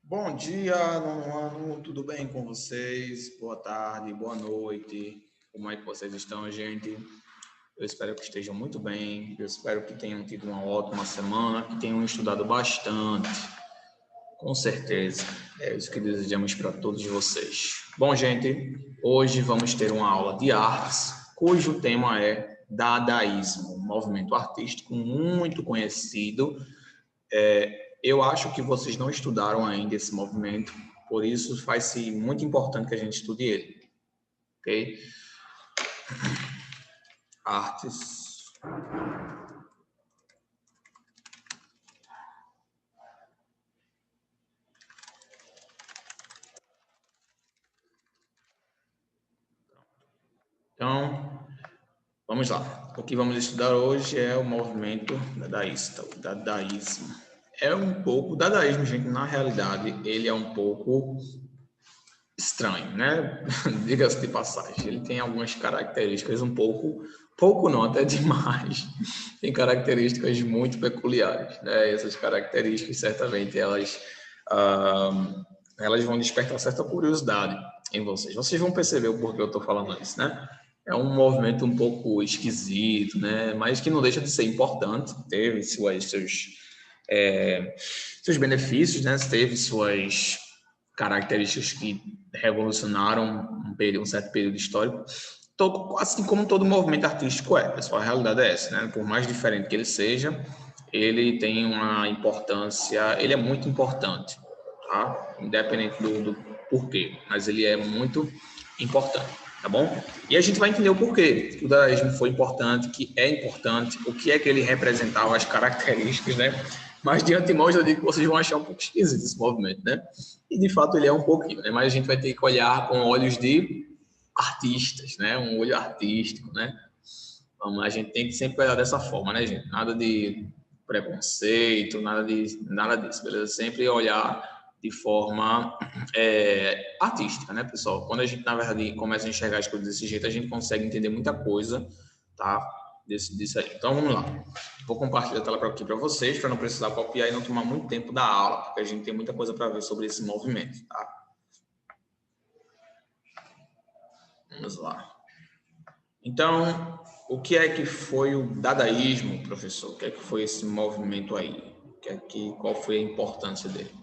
Bom dia, nono ano, tudo bem com vocês? Boa tarde, boa noite. Como é que vocês estão, gente? Eu espero que estejam muito bem. Eu espero que tenham tido uma ótima semana, que tenham estudado bastante. Com certeza. É isso que desejamos para todos vocês. Bom, gente, hoje vamos ter uma aula de artes, cujo tema é Dadaísmo, um movimento artístico muito conhecido. Eu acho que vocês não estudaram ainda esse movimento, por isso faz-se muito importante que a gente estude ele, ok? Artes. Então, vamos lá. O que vamos estudar hoje é o movimento dadaísta, o dadaísmo. O dadaísmo, gente, na realidade, ele é um pouco estranho, né? Diga-se de passagem. Ele tem algumas características pouco não, até demais. Tem características muito peculiares, né? Essas características, certamente, elas vão despertar certa curiosidade em vocês. Vocês vão perceber o porquê eu estou falando isso, né? É um movimento um pouco esquisito, né? Mas que não deixa de ser importante. Teve seus benefícios, né? Teve suas características que revolucionaram um certo período histórico, assim como todo movimento artístico é, pessoal, a realidade é essa, né? Por mais diferente que ele seja, ele tem uma importância, ele é muito importante, tá? Independente do porquê, mas ele é muito importante, tá bom? E a gente vai entender o porquê que o dadaísmo foi importante, que é importante, o que é que ele representava, as características, né? Mas de antemão eu digo que vocês vão achar um pouco esquisito esse movimento, né? E de fato ele é um pouquinho, né? Mas a gente vai ter que olhar com olhos de artistas, né? Um olho artístico, né? Então, a gente tem que sempre olhar dessa forma, né, gente? Nada de preconceito, nada disso, beleza? Sempre olhar de forma artística, né, pessoal? Quando a gente, na verdade, começa a enxergar as coisas desse jeito, a gente consegue entender muita coisa, tá? Disso aí. Então, vamos lá. Vou compartilhar a tela aqui para vocês, para não precisar copiar e não tomar muito tempo da aula, porque a gente tem muita coisa para ver sobre esse movimento, tá? Vamos lá. Então, o que é que foi o dadaísmo, professor? O que é que foi esse movimento aí? Qual foi a importância dele?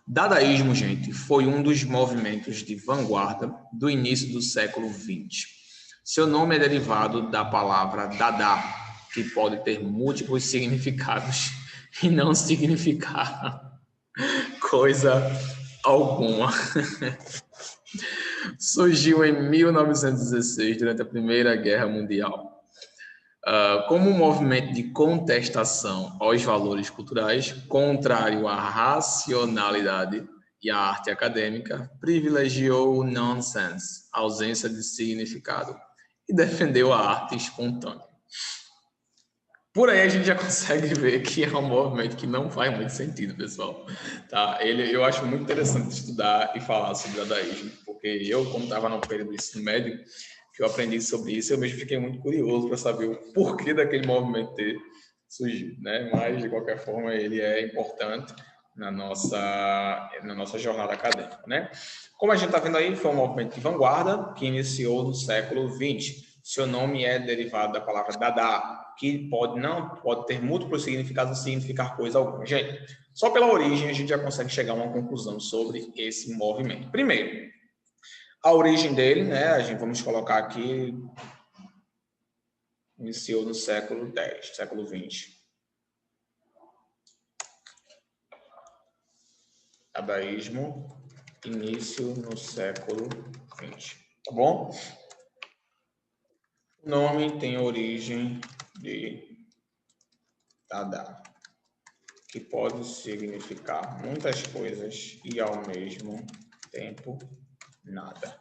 Dadaísmo, gente, foi um dos movimentos de vanguarda do início do século XX. Seu nome é derivado da palavra dada, que pode ter múltiplos significados e não significar coisa alguma. Surgiu em 1916, durante a Primeira Guerra Mundial, como um movimento de contestação aos valores culturais, contrário à racionalidade e à arte acadêmica, privilegiou o nonsense, ausência de significado, e defendeu a arte espontânea. Por aí a gente já consegue ver que é um movimento que não faz muito sentido, pessoal. Tá? Eu acho muito interessante estudar e falar sobre o dadaísmo, porque eu, como estava no período do ensino médio, que eu aprendi sobre isso, eu mesmo fiquei muito curioso para saber o porquê daquele movimento ter surgido, né? Mas, de qualquer forma, ele é importante na nossa jornada acadêmica, né? Como a gente está vendo aí, foi um movimento de vanguarda que iniciou no século XX. Seu nome é derivado da palavra dada, que pode ter múltiplos significados e significar coisa alguma. Gente, só pela origem a gente já consegue chegar a uma conclusão sobre esse movimento. Primeiro, a origem dele, né? A gente vamos colocar aqui, iniciou no século X, século XX. Dadaísmo, início no século XX. Tá bom? O nome tem origem de Dada, que pode significar muitas coisas e ao mesmo tempo nada.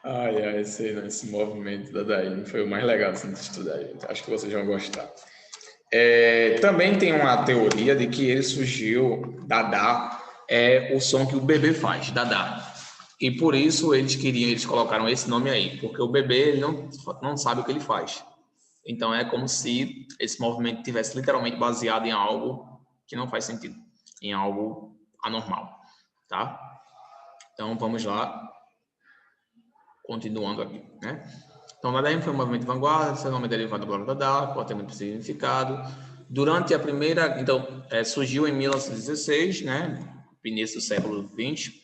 Esse movimento da Dadaísmo foi o mais legal assim, de estudar, gente. Acho que vocês vão gostar. Também tem uma teoria de que ele surgiu, Dada é o som que o bebê faz, Dada. E por isso eles colocaram esse nome aí, porque o bebê ele não sabe o que ele faz. Então, é como se esse movimento tivesse literalmente baseado em algo que não faz sentido, em algo anormal, tá? Então, vamos lá, continuando aqui, né? Então, o dadaísmo foi um movimento de vanguarda, seu nome é derivado do bloco Dada, pode ter muito significado. Durante a primeira, então, surgiu em 1916, né? Início do século XX.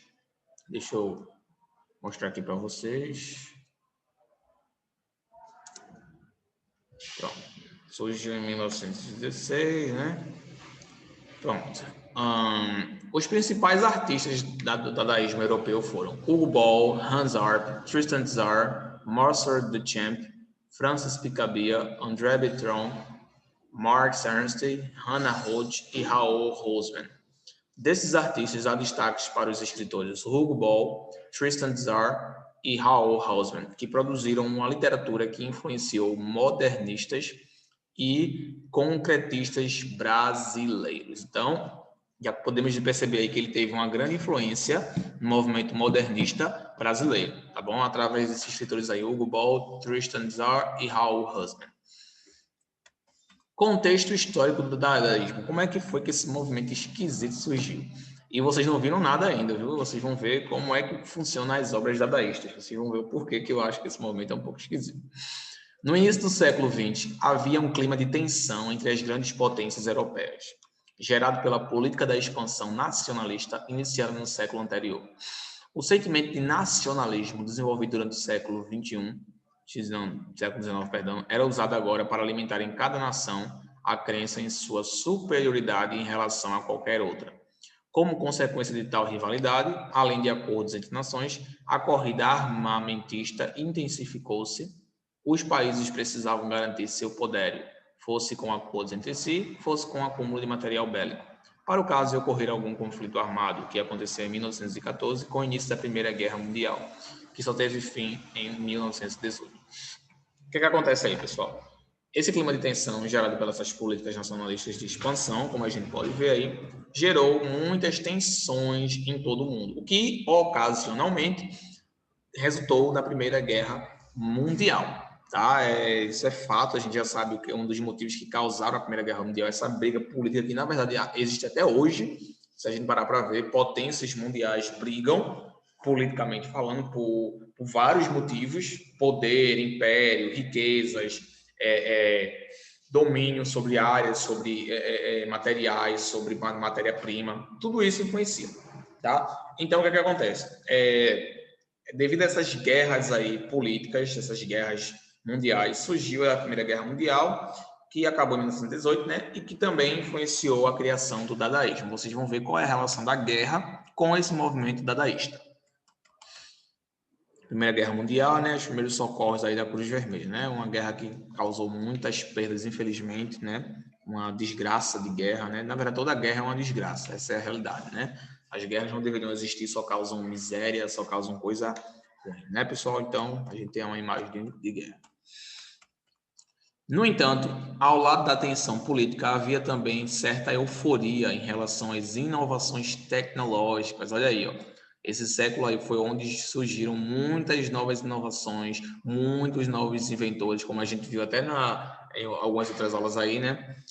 Deixa eu mostrar aqui para vocês. Pronto. Surgiu em 1916, né? Pronto. Os principais artistas do dadaísmo europeu foram Hugo Ball, Hans Arp, Tristan Tzar, Marcel Duchamp, Francis Picabia, André Breton, Mark Ernst, Hannah Holt e Raoul Rosman. Desses artistas, há destaques para os escritores Hugo Ball, Tristan Tzar e Raoul Rosman, que produziram uma literatura que influenciou modernistas e concretistas brasileiros. Então, já podemos perceber aí que ele teve uma grande influência no movimento modernista brasileiro, tá bom? Através desses escritores aí, Hugo Ball, Tristan Tzar e Raoul Rosman. Contexto histórico do dadaísmo. Como é que foi que esse movimento esquisito surgiu? E vocês não viram nada ainda, viu? Vocês vão ver como é que funcionam as obras dadaístas. Vocês vão ver o porquê que eu acho que esse movimento é um pouco esquisito. No início do século XX, havia um clima de tensão entre as grandes potências europeias, gerado pela política da expansão nacionalista iniciada no século anterior. O sentimento de nacionalismo desenvolvido durante o século XXI, século XIX, perdão, era usado agora para alimentar em cada nação a crença em sua superioridade em relação a qualquer outra. Como consequência de tal rivalidade, além de acordos entre nações, a corrida armamentista intensificou-se. Os países precisavam garantir seu poderio, fosse com acordos entre si, fosse com acúmulo de material bélico. Para o caso de ocorrer algum conflito armado, que aconteceu em 1914, com o início da Primeira Guerra Mundial, que só teve fim em 1918. O que acontece aí, pessoal? Esse clima de tensão gerado pelas políticas nacionalistas de expansão, como a gente pode ver aí, gerou muitas tensões em todo o mundo, o que ocasionalmente resultou na Primeira Guerra Mundial. Tá? Isso é fato, a gente já sabe que é um dos motivos que causaram a Primeira Guerra Mundial, essa briga política que, na verdade, existe até hoje. Se a gente parar para ver, potências mundiais brigam, politicamente falando, por vários motivos: poder, império, riquezas, domínio sobre áreas, sobre materiais, sobre matéria-prima, tudo isso influencia. Tá? Então, o que acontece? Devido a essas guerras aí políticas, essas guerras mundiais, surgiu a Primeira Guerra Mundial, que acabou em 1918, né? E que também influenciou a criação do dadaísmo. Vocês vão ver qual é a relação da guerra com esse movimento dadaísta. Primeira Guerra Mundial, né? Os primeiros socorros aí da Cruz Vermelha, né? Uma guerra que causou muitas perdas, infelizmente, né? Uma desgraça de guerra, né? Na verdade, toda guerra é uma desgraça, essa é a realidade, né? As guerras não deveriam existir, só causam miséria, só causam coisa ruim, né, pessoal? Então, a gente tem uma imagem de guerra. No entanto, ao lado da tensão política, havia também certa euforia em relação às inovações tecnológicas. Olha aí, ó. Esse século aí foi onde surgiram muitas novas inovações, muitos novos inventores, como a gente viu até em algumas outras aulas aí, né?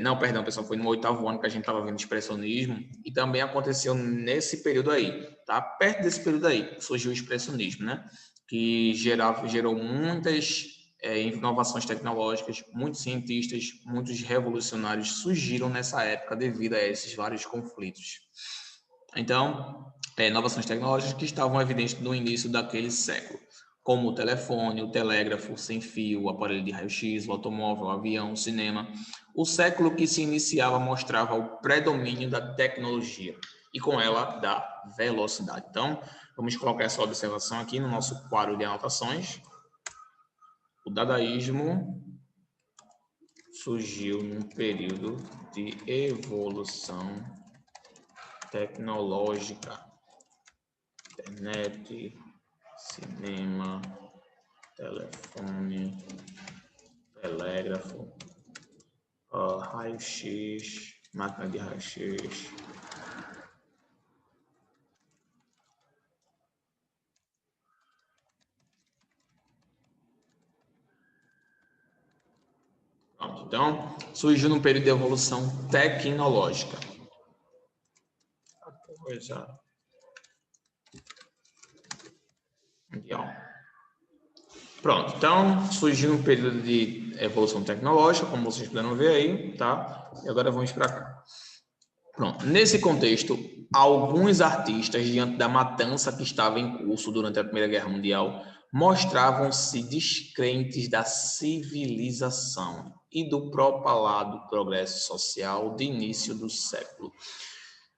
Não, perdão, pessoal, foi no 8º ano que a gente estava vendo expressionismo, e também aconteceu nesse período aí, tá? Perto desse período aí, surgiu o expressionismo, né? Que gerou muitas inovações tecnológicas, muitos cientistas, muitos revolucionários surgiram nessa época devido a esses vários conflitos. Então, inovações tecnológicas que estavam evidentes no início daquele século, como o telefone, o telégrafo sem fio, o aparelho de raio-x, o automóvel, o avião, o cinema. O século que se iniciava mostrava o predomínio da tecnologia e com ela da velocidade. Então, vamos colocar essa observação aqui no nosso quadro de anotações. O dadaísmo surgiu num período de evolução tecnológica, internet, cinema, telefone, telégrafo, raio-x, máquina de raio-x. então, surgiu num período de evolução tecnológica. Aqui, ó. Pronto, então, surgiu um período de evolução tecnológica, como vocês puderam ver aí, tá? E agora vamos para cá. Pronto, nesse contexto, alguns artistas, diante da matança que estava em curso durante a Primeira Guerra Mundial, mostravam-se descrentes da civilização e do propalado progresso social de início do século.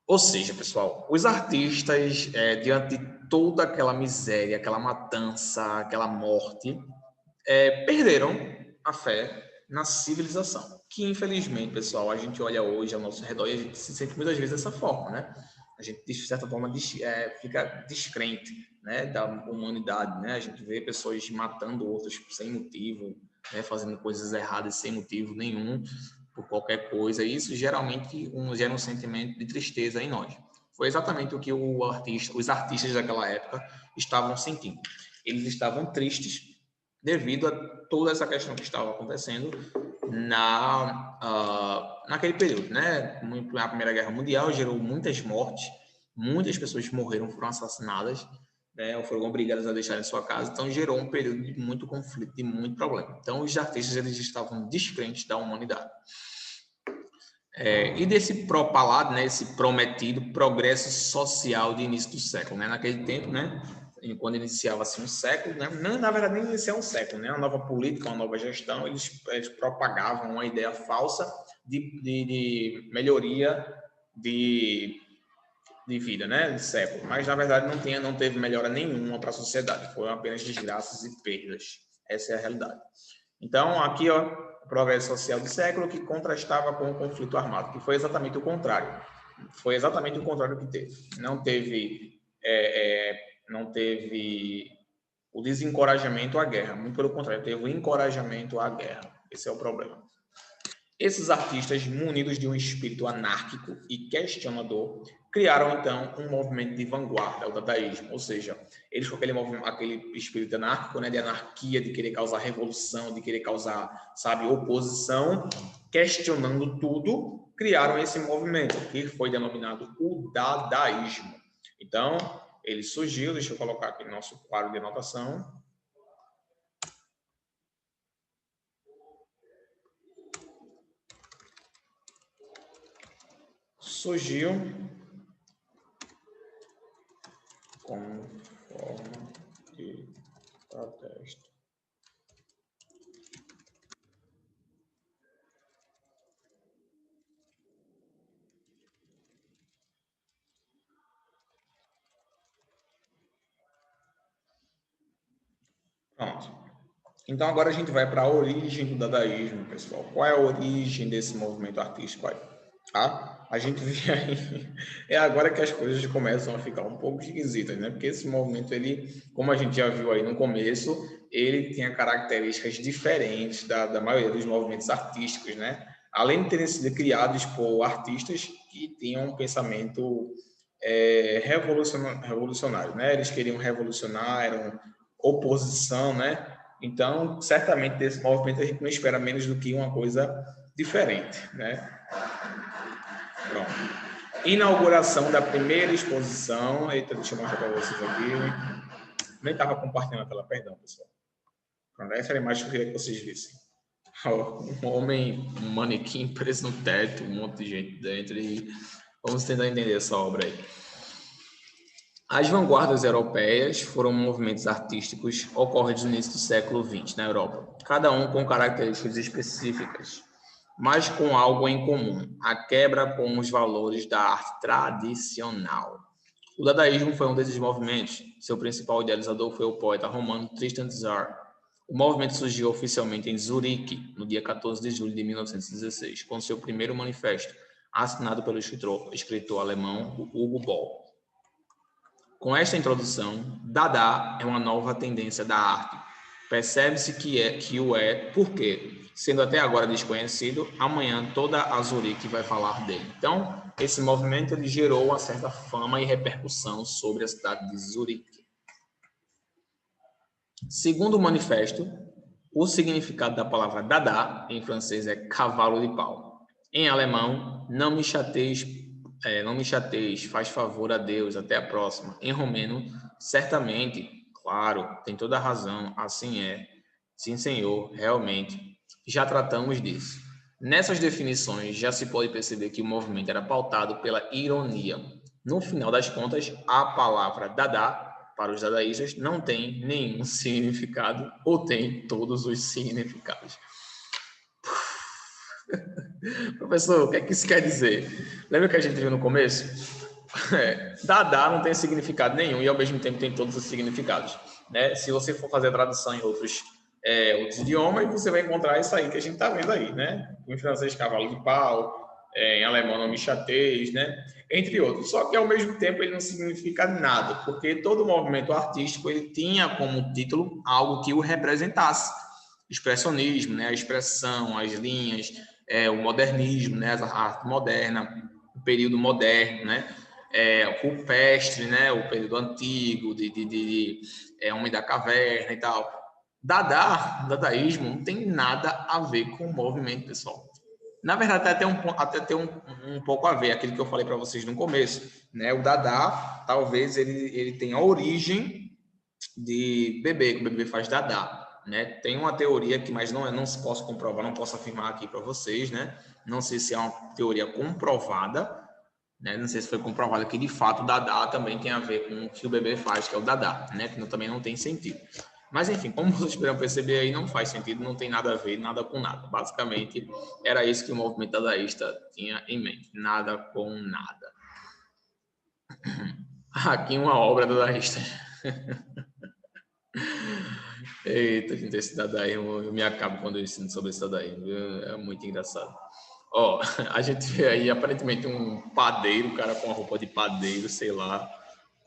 Ou seja, pessoal, os artistas, diante de toda aquela miséria, aquela matança, aquela morte, perderam a fé na civilização, que infelizmente, pessoal, a gente olha hoje ao nosso redor e a gente se sente muitas vezes dessa forma, né? A gente, de certa forma, fica descrente, né, da humanidade, né? A gente vê pessoas matando outras sem motivo, né, fazendo coisas erradas sem motivo nenhum, por qualquer coisa. E isso geralmente gera um sentimento de tristeza em nós. Foi exatamente o que os artistas daquela época estavam sentindo. Eles estavam tristes devido a toda essa questão que estava acontecendo naquele período, né? A Primeira Guerra Mundial gerou muitas mortes, muitas pessoas morreram, foram assassinadas, né? Ou foram obrigadas a deixarem sua casa, então gerou um período de muito conflito, de muito problema. Então os artistas eles estavam descrentes da humanidade. E desse propalado, né, esse prometido progresso social de início do século, né? Naquele tempo, né? Quando iniciava-se um século, né? Não, na verdade, nem iniciar um século, né? Uma nova política, uma nova gestão, eles propagavam uma ideia falsa de melhoria de vida, né? De século. Mas, na verdade, não teve melhora nenhuma para a sociedade. Foram apenas desgraças e perdas. Essa é a realidade. Então, aqui, ó, o progresso social do século que contrastava com o conflito armado, que foi exatamente o contrário. Foi exatamente o contrário que teve. Não teve o desencorajamento à guerra. Muito pelo contrário, teve o encorajamento à guerra. Esse é o problema. Esses artistas, munidos de um espírito anárquico e questionador, criaram, então, um movimento de vanguarda, o dadaísmo. Ou seja, eles com aquele espírito anárquico, né, de anarquia, de querer causar revolução, de querer causar, sabe, oposição, questionando tudo, criaram esse movimento, que foi denominado o dadaísmo. Então, ele surgiu, deixa eu colocar aqui no nosso quadro de anotação. Surgiu como forma de protesto. Pronto. Então, agora a gente vai para a origem do dadaísmo, pessoal. Qual é a origem desse movimento artístico aí? Tá? A gente vê aí... É agora que as coisas começam a ficar um pouco esquisitas, né? Porque esse movimento, ele, como a gente já viu aí no começo, ele tinha características diferentes da maioria dos movimentos artísticos, né? Além de terem sido criados por artistas que tinham um pensamento revolucionário, né? Eles queriam revolucionar, eram oposição, né? Então, certamente desse movimento a gente não espera menos do que uma coisa diferente, né? Pronto. Inauguração da primeira exposição. Eita, deixa eu mostrar para vocês aqui. Nem estava compartilhando a tela, perdão, pessoal. Pronto, essa era a imagem que eu queria que vocês vissem. Um homem, um manequim preso no teto, um monte de gente dentro. E vamos tentar entender essa obra aí. As vanguardas europeias foram movimentos artísticos ocorridos no início do século XX na Europa, cada um com características específicas, mas com algo em comum: a quebra com os valores da arte tradicional. O dadaísmo foi um desses movimentos. Seu principal idealizador foi o poeta romano Tristan Tzar. O movimento surgiu oficialmente em Zurique, no dia 14 de julho de 1916, com seu primeiro manifesto, assinado pelo escritor alemão Hugo Boll. Com esta introdução, Dada é uma nova tendência da arte. Percebe-se que o é porque, sendo até agora desconhecido, amanhã toda a Zurique vai falar dele. Então, esse movimento ele gerou uma certa fama e repercussão sobre a cidade de Zurique. Segundo o manifesto, O significado da palavra dada em francês é cavalo de pau. Em alemão, não me chateis, faz favor a Deus, até a próxima. Em romeno, certamente, claro, tem toda a razão, assim é. Sim, senhor, realmente. Já tratamos disso. Nessas definições, já se pode perceber que o movimento era pautado pela ironia. No final das contas, a palavra dada para os dadaístas não tem nenhum significado ou tem todos os significados. Professor, o que é que isso quer dizer? Lembra que a gente viu no começo? Dada não tem significado nenhum e ao mesmo tempo tem todos os significados. Né? Se você for fazer a tradução em outros idiomas, você vai encontrar isso aí que a gente está vendo aí, né? Em francês, cavalo de pau, em alemão, não me chateis, né? Entre outros. Só que ao mesmo tempo ele não significa nada, porque todo movimento artístico ele tinha como título algo que o representasse. Expressionismo, né? A expressão, as linhas, o modernismo, né? A arte moderna, o período moderno, né? O rupestre, né? O período antigo, Homem da Caverna e tal. Dadaísmo não tem nada a ver com o movimento, pessoal. Na verdade, até tem um pouco a ver, aquilo que eu falei para vocês no começo. Né? O Dada, talvez ele tenha a origem de bebê, que o bebê faz Dada. Né? Tem uma teoria que, mas não se posso comprovar, não posso afirmar aqui para vocês. Né? Não sei se é uma teoria comprovada, né? Não sei se foi comprovado que de fato o Dada também tem a ver com o que o bebê faz, que é o Dada, né? Que também não tem sentido. Mas enfim, como vocês puderam perceber aí, não faz sentido, não tem nada a ver, nada com nada. Basicamente, era isso que o movimento dadaísta tinha em mente, nada com nada. Aqui uma obra dadaísta. Eita, gente, esse dadaísmo, eu me acabo quando eu ensino sobre esse dadaísmo, é muito engraçado. Ó, a gente vê aí aparentemente um padeiro, um cara com a roupa de padeiro, sei lá,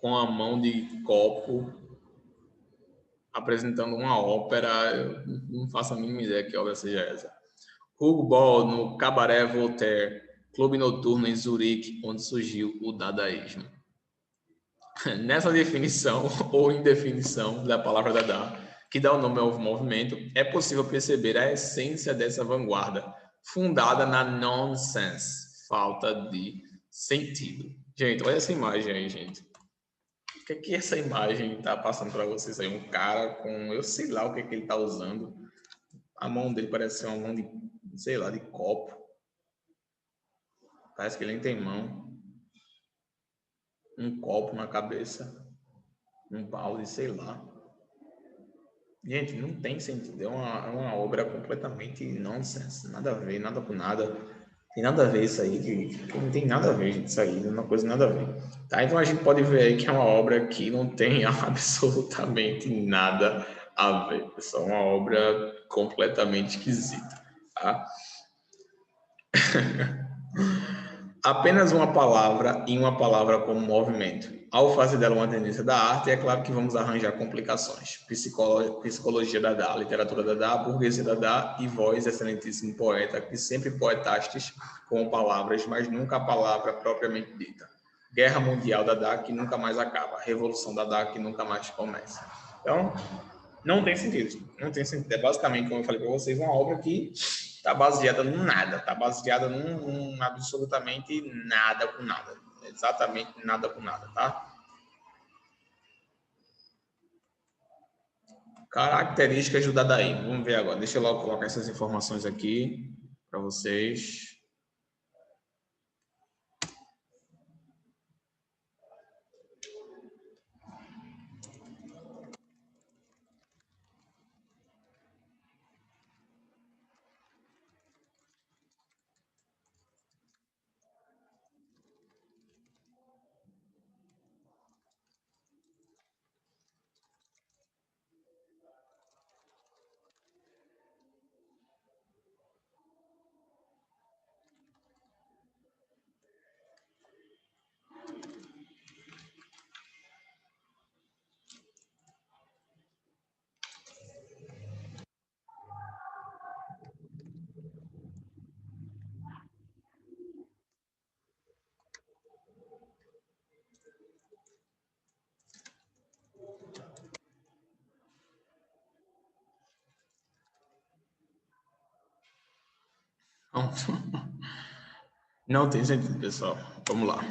com a mão de copo, apresentando uma ópera. Eu não faço a mínima ideia que obra seja essa. Hugo Ball no Cabaret Voltaire, clube noturno em Zurique, onde surgiu o dadaísmo. Nessa definição ou indefinição da palavra dada, que dá o nome ao movimento, é possível perceber a essência dessa vanguarda, fundada na nonsense, falta de sentido. Gente, olha essa imagem aí, gente. O que é que essa imagem está passando para vocês aí? Um cara com, eu sei lá o que é que ele está usando. A mão dele parece ser uma mão de, sei lá, de copo. Parece que ele nem tem mão. Um copo na cabeça. Um balde, sei lá. Gente, não tem sentido. É uma obra completamente nonsense. Nada a ver, nada com nada. Tem nada a ver isso aí. Que não tem nada a ver, gente. Isso aí é uma coisa nada a ver. Tá? Então a gente pode ver aí que é uma obra que não tem absolutamente nada a ver. É só uma obra completamente esquisita. Tá? Apenas uma palavra e uma palavra como movimento. Ao fazer dela uma tendência da arte, é claro que vamos arranjar complicações. Psicologia da Dá, literatura da Dá, burguesia da Dá e vós, excelentíssimo poeta, que sempre poetastes com palavras, mas nunca a palavra propriamente dita. Guerra Mundial da Dá, que nunca mais acaba. Revolução da Dá, que nunca mais começa. Então, não tem sentido. Não tem sentido. É basicamente, como eu falei para vocês, uma obra que está baseada no nada. Está baseada num absolutamente nada com nada. Exatamente nada com nada, tá? Características do Dadaísmo. Vamos ver agora. Deixa eu logo colocar essas informações aqui para vocês. Não, não tem sentido, pessoal. Vamos lá.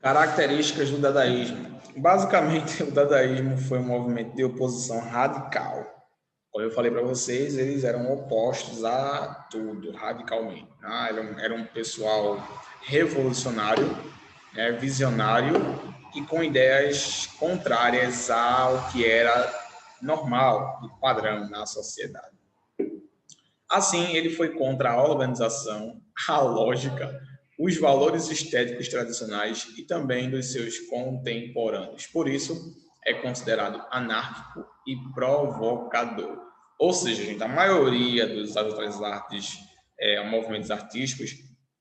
Características do dadaísmo. Basicamente, o dadaísmo foi um movimento de oposição radical. Como eu falei para vocês, eles eram opostos a tudo, radicalmente. Era um pessoal revolucionário, né, visionário e com ideias contrárias ao que era normal e padrão na sociedade. Assim, ele foi contra a organização, a lógica, os valores estéticos tradicionais e também dos seus contemporâneos. Por isso, é considerado anárquico e provocador. Ou seja, gente, a maioria das outras artes, movimentos artísticos,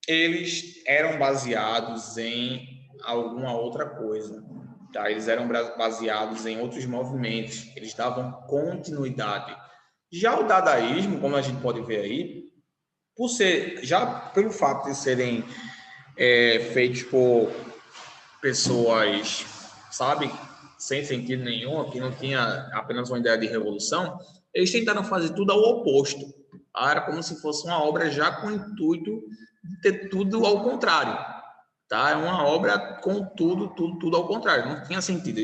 eles eram baseados em alguma outra coisa. Tá? Eles eram baseados em outros movimentos, eles davam continuidade. Já o dadaísmo, como a gente pode ver aí, pelo fato de serem feitos por pessoas, sabe, sem sentido nenhum, que não tinha apenas uma ideia de revolução, eles tentaram fazer tudo ao oposto. Era como se fosse uma obra já com o intuito de ter tudo ao contrário. Tá? É uma obra com tudo ao contrário. Não tinha sentido.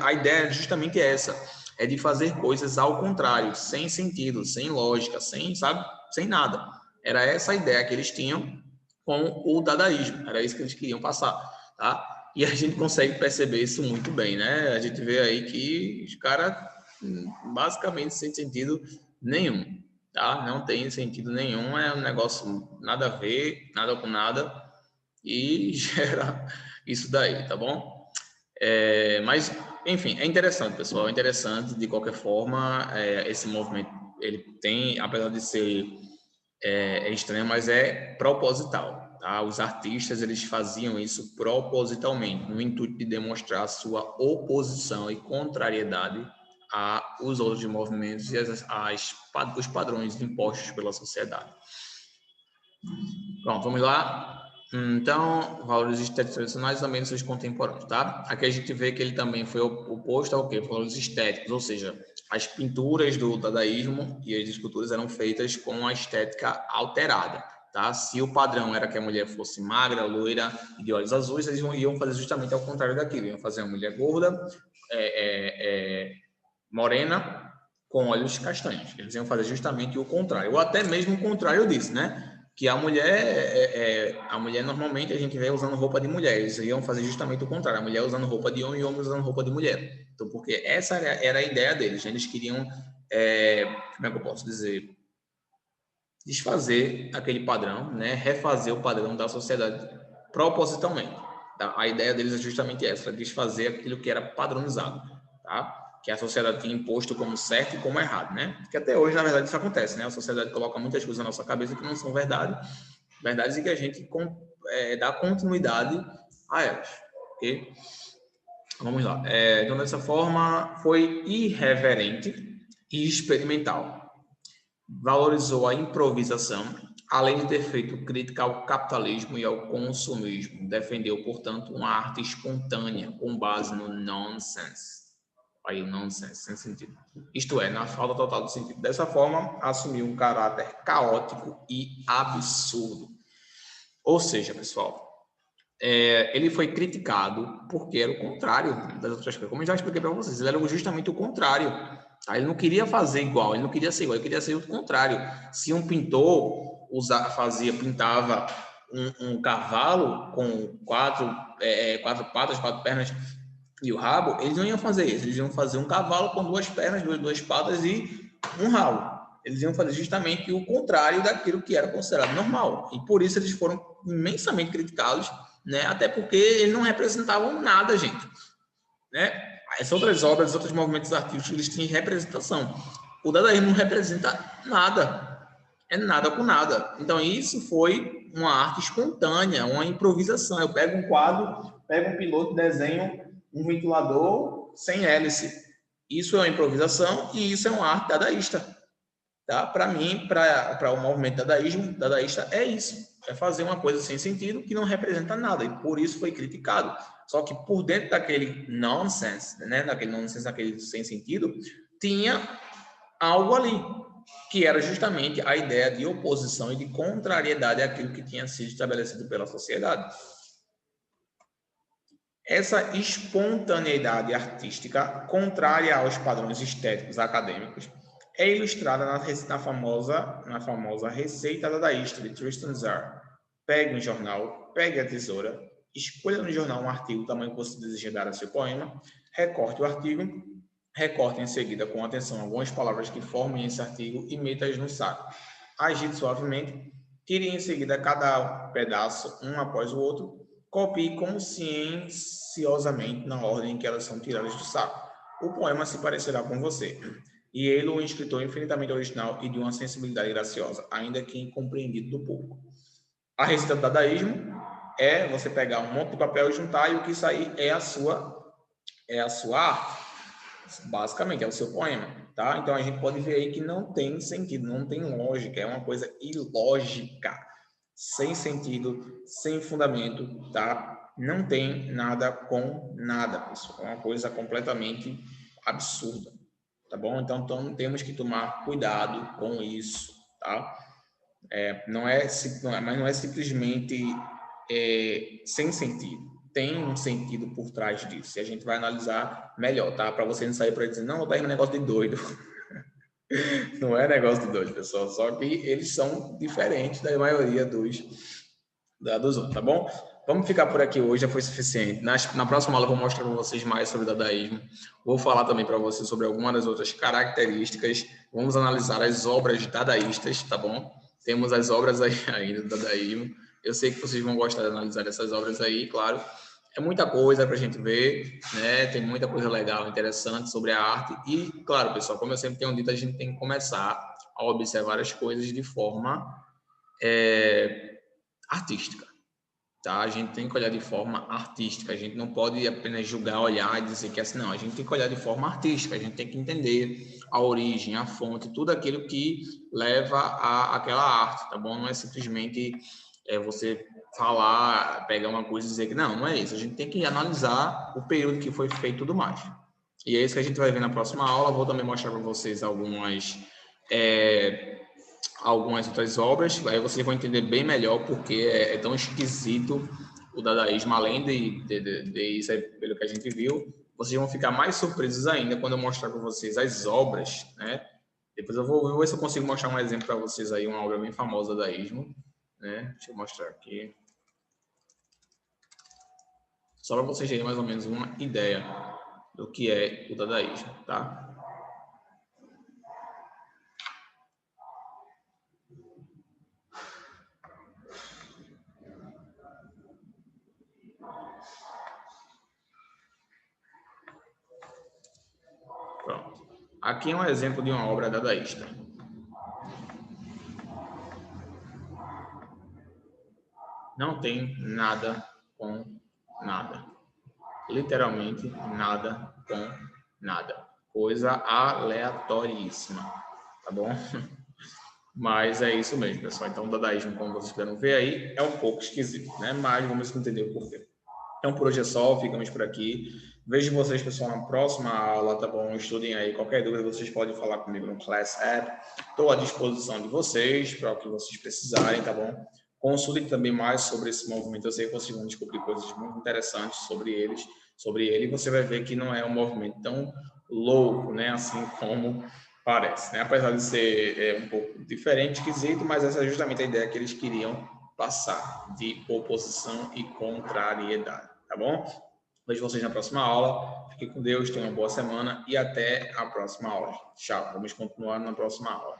A ideia é justamente essa, é de fazer coisas ao contrário, sem sentido, sem lógica, sem nada. Era essa a ideia que eles tinham com o dadaísmo. Era isso que eles queriam passar, tá? E a gente consegue perceber isso muito bem, né? A gente vê aí que os caras basicamente sem sentido nenhum, tá? Não tem sentido nenhum, é um negócio nada a ver, nada com nada, e gera isso daí, tá bom? Mas, enfim, é interessante, pessoal, é interessante de qualquer forma. Esse movimento, ele tem, apesar de ser estranho, mas é proposital, tá? Os artistas, eles faziam isso propositalmente, no intuito de demonstrar sua oposição e contrariedade aos outros movimentos e os padrões impostos pela sociedade. Pronto, vamos lá. Então, valores estéticos tradicionais também nos seus contemporâneos, tá? Aqui a gente vê que ele também foi oposto ao quê? Valores estéticos, ou seja, as pinturas do dadaísmo e as esculturas eram feitas com a estética alterada, tá? Se o padrão era que a mulher fosse magra, loira e de olhos azuis, eles iam fazer justamente ao contrário daquilo. Iam fazer uma mulher gorda, morena, com olhos castanhos. Eles iam fazer justamente o contrário, ou até mesmo o contrário disso, né? Que a mulher normalmente a gente vê usando roupa de mulher, eles iam fazer justamente o contrário, a mulher usando roupa de homem e o homem usando roupa de mulher. Então, porque essa era a ideia deles, né? Eles queriam, como é que eu posso dizer, desfazer aquele padrão, né? Refazer o padrão da sociedade propositalmente. Tá? A ideia deles é justamente essa, desfazer aquilo que era padronizado, tá? Que a sociedade tinha imposto como certo e como errado, né? Que até hoje, na verdade, isso acontece, né? A sociedade coloca muitas coisas na nossa cabeça que não são verdades e que a gente dá continuidade a elas, ok? Vamos lá. Então, dessa forma, foi irreverente e experimental. Valorizou a improvisação, além de ter feito crítica ao capitalismo e ao consumismo. Defendeu, portanto, uma arte espontânea, com base no nonsense. Aí, nonsense, sem sentido. Isto é, na falta total de sentido. Dessa forma, assumiu um caráter caótico e absurdo. Ou seja, pessoal, ele foi criticado porque era o contrário das outras coisas. Como eu já expliquei para vocês, ele era justamente o contrário. Tá? Ele não queria fazer igual, ele não queria ser igual, ele queria ser o contrário. Se um pintor pintava um cavalo com quatro patas, quatro pernas e o rabo, eles não iam fazer isso. Eles iam fazer um cavalo com duas pernas, duas patas e um rabo. Eles iam fazer justamente o contrário daquilo que era considerado normal. E por isso eles foram imensamente criticados, né? Até porque eles não representavam nada, gente, né? As outras obras, os outros movimentos artísticos, eles tinham representação. O dadaísmo não representa nada, é nada com nada. Então isso foi uma arte espontânea, uma improvisação. Eu pego um quadro, pego um piloto, desenho um ventilador sem hélice. Isso é uma improvisação e isso é uma arte dadaísta. Tá? Para mim, para o movimento dadaísta é isso. É fazer uma coisa sem sentido que não representa nada. E por isso foi criticado. Só que por dentro daquele nonsense, né? Daquele nonsense, daquele sem sentido, tinha algo ali, que era justamente a ideia de oposição e de contrariedade àquilo que tinha sido estabelecido pela sociedade. Essa espontaneidade artística, contrária aos padrões estéticos acadêmicos, é ilustrada na famosa receita dadaísta de Tristan Tzar. Pegue um jornal, pegue a tesoura, escolha no jornal um artigo do tamanho que você deseja dar a seu poema, recorte o artigo, recorte em seguida com atenção algumas palavras que formem esse artigo e meta-as no saco. Agite suavemente, tire em seguida cada pedaço, um após o outro, copie conscienciosamente na ordem em que elas são tiradas do saco. O poema se parecerá com você. E ele, um escritor infinitamente original e de uma sensibilidade graciosa, ainda que incompreendido do público. A receita do dadaísmo é você pegar um monte de papel e juntar e o que sair é a sua arte. Basicamente, é o seu poema, tá? Então, a gente pode ver aí que não tem sentido, não tem lógica, é uma coisa ilógica, sem sentido, sem fundamento, tá? Não tem nada com nada, pessoal. É uma coisa completamente absurda, tá bom? Então temos que tomar cuidado com isso, tá? Mas não é simplesmente sem sentido. Tem um sentido por trás disso. E a gente vai analisar melhor, tá? Para você não sair para dizer, não, tá aí um negócio de doido. Não é negócio de doido, pessoal. Só que eles são diferentes da maioria dos outros, tá bom? Vamos ficar por aqui hoje, já foi suficiente. Na próxima aula eu vou mostrar para vocês mais sobre o dadaísmo. Vou falar também para vocês sobre algumas das outras características. Vamos analisar as obras dadaístas, tá bom? Temos as obras aí ainda do dadaísmo. Eu sei que vocês vão gostar de analisar essas obras aí, claro. É muita coisa para a gente ver, né? Tem muita coisa legal, interessante sobre a arte. E, claro, pessoal, como eu sempre tenho dito, a gente tem que começar a observar as coisas de forma artística. Tá? A gente tem que olhar de forma artística. A gente não pode apenas julgar, olhar e dizer que é assim, não. A gente tem que olhar de forma artística. A gente tem que entender a origem, a fonte, tudo aquilo que leva àquela arte, tá bom? Não é simplesmente você falar, pegar uma coisa e dizer que não é isso. A gente tem que analisar o período que foi feito e tudo mais. E é isso que a gente vai ver na próxima aula. Vou também mostrar para vocês algumas outras obras, aí vocês vão entender bem melhor porque é tão esquisito o dadaísmo, além de isso aí, pelo que a gente viu, vocês vão ficar mais surpresos ainda quando eu mostrar para vocês as obras, né? Depois eu vou ver se eu consigo mostrar um exemplo para vocês aí, uma obra bem famosa do dadaísmo, né? Deixa eu mostrar aqui. Só para vocês terem mais ou menos uma ideia do que é o dadaísmo, tá? Pronto. Aqui é um exemplo de uma obra dadaísta. Não tem nada com nada. Literalmente nada com nada. Coisa aleatoríssima, tá bom? Mas é isso mesmo, pessoal. Então, o dadaísmo, como vocês puderam ver aí, é um pouco esquisito, né? Mas vamos entender o porquê. Então, por hoje é só, ficamos por aqui. Vejo vocês, pessoal, na próxima aula, tá bom? Estudem aí. Qualquer dúvida, vocês podem falar comigo no Class App. Estou à disposição de vocês para o que vocês precisarem, tá bom? Consultem também mais sobre esse movimento. Eu sei que vocês vão descobrir coisas muito interessantes sobre ele. E você vai ver que não é um movimento tão louco, né? Assim como parece, né? Apesar de ser um pouco diferente, esquisito, mas essa é justamente a ideia que eles queriam passar, de oposição e contrariedade, tá bom? Vejo vocês na próxima aula. Fiquem com Deus, tenham uma boa semana e até a próxima aula. Tchau. Vamos continuar na próxima aula.